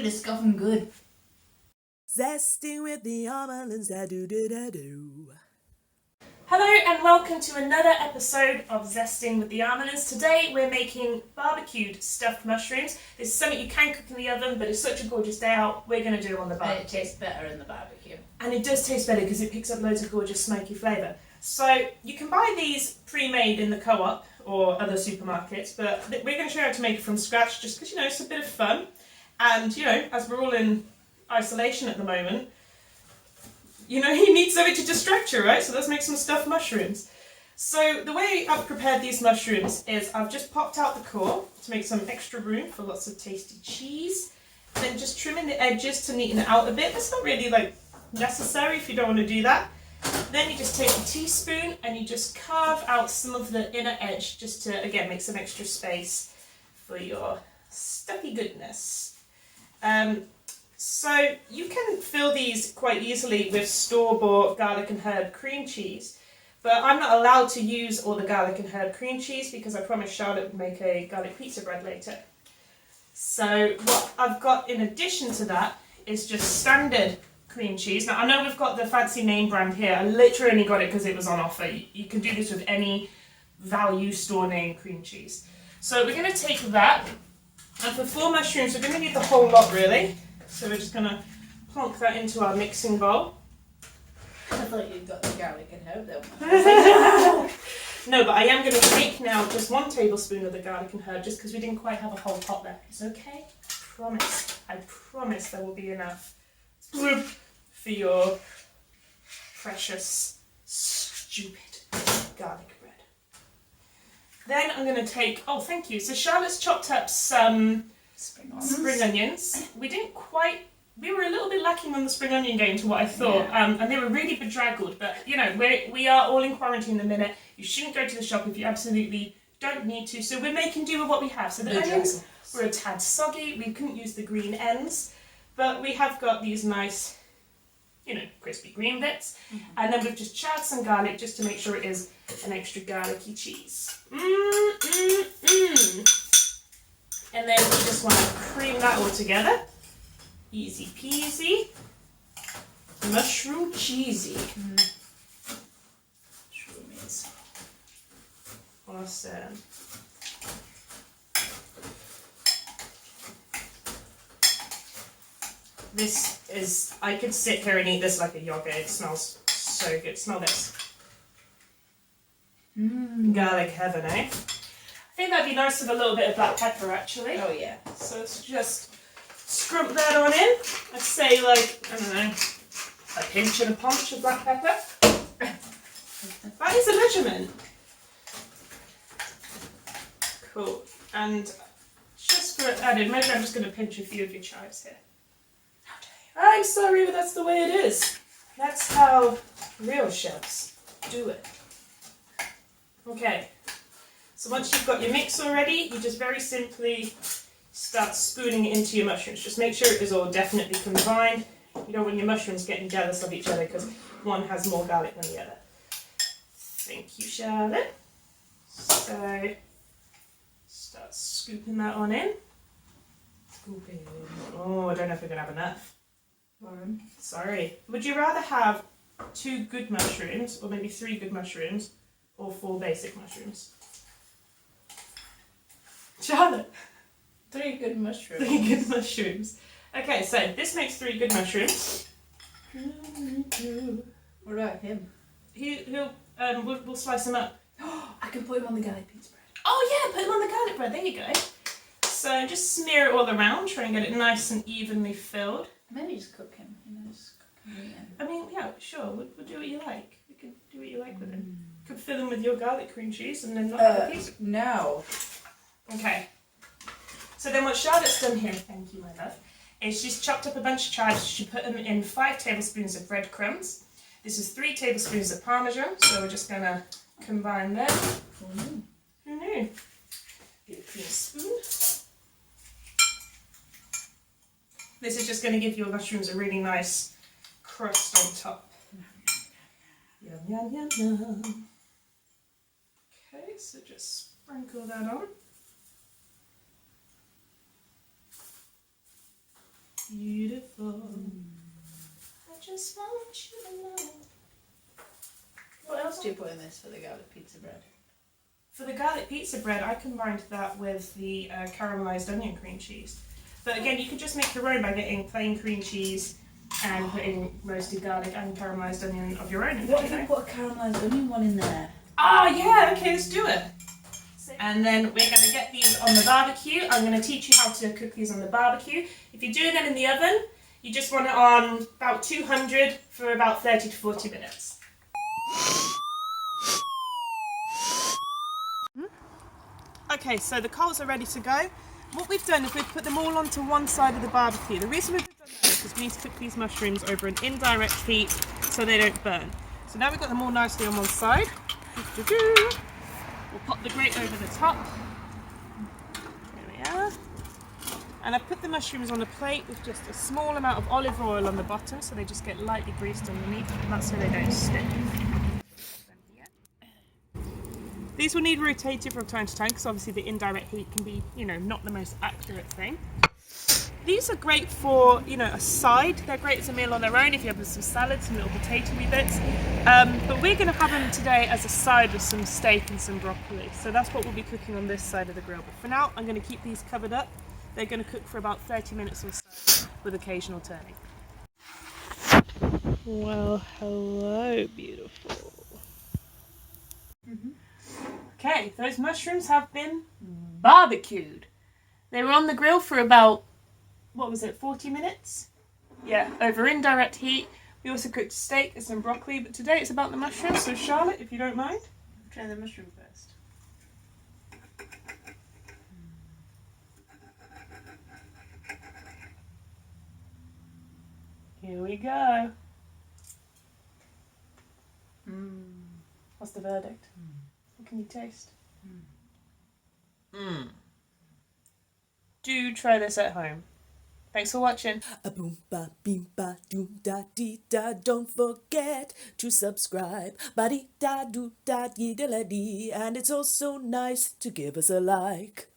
me to scuff them good. Zesting with the almonds, da-do-da-da-do. Hello and welcome to another episode of Zesting with the Almonds. Today we're making barbecued stuffed mushrooms. This is something you can cook in the oven, but it's such a gorgeous day out, we're going to do it on the barbecue. And it tastes better in the barbecue. And it does taste better because it picks up loads of gorgeous smoky flavour. So you can buy these pre-made in the co-op or other supermarkets, but we're going to show you how to make it from scratch just because, it's a bit of fun. And, as we're all in isolation at the moment, you need something to distract you, right? So let's make some stuffed mushrooms. So the way I've prepared these mushrooms is I've just popped out the core to make some extra room for lots of tasty cheese. Then just trimming the edges to neaten it out a bit. That's not really necessary if you don't want to do that. Then you just take a teaspoon and you just carve out some of the inner edge just to, again, make some extra space for your stuffy goodness. So you can fill these quite easily with store-bought garlic and herb cream cheese, but I'm not allowed to use all the garlic and herb cream cheese because I promised Charlotte would make a garlic pizza bread later. So what I've got in addition to that is just standard cream cheese. Now I know we've got the fancy name brand here. I literally only got it because it was on offer. You can do this with any value store name cream cheese. So we're going to take that, and for 4 mushrooms we're going to need the whole lot really. So we're just going to plonk that into our mixing bowl. I thought you'd got the garlic and herb though. No, but I am going to take now just 1 tablespoon of the garlic and herb just because we didn't quite have a whole pot there. It's okay? I promise there will be enough for your precious, stupid garlic bread. Then I'm going to take, oh thank you, so Charlotte's chopped up some spring onions. We were a little bit lacking on the spring onion game to what I thought, and they were really bedraggled, but we are all in quarantine at the minute. You shouldn't go to the shop if you absolutely don't need to, so we're making do with what we have. So the onions were a tad soggy, we couldn't use the green ends, but we have got these nice, crispy green bits, and then we've just charred some garlic just to make sure it is an extra garlicky cheese. And then you just want to cream that all together. Easy peasy. Mushroom cheesy. Mushroomies. Awesome. This is, I could sit here and eat this like a yogurt. It smells so good. Smell this. Garlic heaven, eh? I think that'd be nice with a little bit of black pepper actually. Oh yeah. So let's just scrump that on in. I'd say a pinch and a punch of black pepper. That is a measurement. Cool. And just for added measure, I'm just going to pinch a few of your chives here. I'm sorry, but that's the way it is. That's how real chefs do it. Okay. So once you've got your mix already, you just very simply start spooning it into your mushrooms. Just make sure it is all definitely combined. You don't want your mushrooms getting jealous of each other because one has more garlic than the other. Thank you, Charlotte. So start scooping that on in. Scooping. Oh, I don't know if we're going to have enough. Sorry. Would you rather have 2 good mushrooms, or maybe 3 good mushrooms, or 4 basic mushrooms? Charlotte. 3 good mushrooms. 3 good mushrooms. Okay, so this makes 3 good mushrooms. What about him? We'll slice him up. I can put him on the garlic pizza bread. Oh yeah, put him on the garlic bread. There you go. So just smear it all around. Try and get it nice and evenly filled. Maybe just cook him. Just cook him again. I mean, yeah, sure. We'll do what you like. We can do what you like with him. Could fill him with your garlic cream cheese and then not have a pizza. No. Okay. So then what Charlotte's done here, thank you my love, is she's chopped up a bunch of chives. She put them in 5 tablespoons of breadcrumbs. This is 3 tablespoons of parmesan, so we're just going to combine them. Who knew? Get a clean spoon. This is just going to give your mushrooms a really nice crust on top. Yum, yum, yum, yum. Okay, so just sprinkle that on. just want you to know. What else do you put in this for the garlic pizza bread? For the garlic pizza bread, I combined that with the caramelized onion cream cheese. But again, you could just make your own by getting plain cream cheese and putting roasted garlic and caramelized onion of your own in What there. if you put a caramelised onion one in there? Ah, yeah, okay, let's do it. And then we're going to get these on the barbecue. I'm going to teach you how to cook these on the barbecue. If you're doing them in the oven, you just want it on about 200 for about 30 to 40 minutes. Okay, so the coals are ready to go. What we've done is we've put them all onto one side of the barbecue. The reason we've done that is because we need to cook these mushrooms over an indirect heat so they don't burn. So now we've got them all nicely on one side. We'll pop the grate over the top. There we are. And I've put the mushrooms on a plate with just a small amount of olive oil on the bottom so they just get lightly greased underneath, and that's so they don't stick. These will need rotating from time to time because obviously the indirect heat can be, not the most accurate thing. These are great for, a side. They're great as a meal on their own if you have some salads, some little potato-y bits. But we're going to have them today as a side with some steak and some broccoli. So that's what we'll be cooking on this side of the grill. But for now, I'm going to keep these covered up. They're going to cook for about 30 minutes or so with occasional turning. Well, hello, beautiful. Okay, those mushrooms have been barbecued. They were on the grill for about 40 minutes? Yeah, over indirect heat. We also cooked steak and some broccoli, but today it's about the mushrooms, so Charlotte, if you don't mind. Try the mushroom first. Here we go. Mmm. What's the verdict? What can you taste? Do try this at home. Thanks for watching. A boom ba beam ba doom da dee da. Don't forget to subscribe. Ba dee da do da dee da la dee. And it's also nice to give us a like.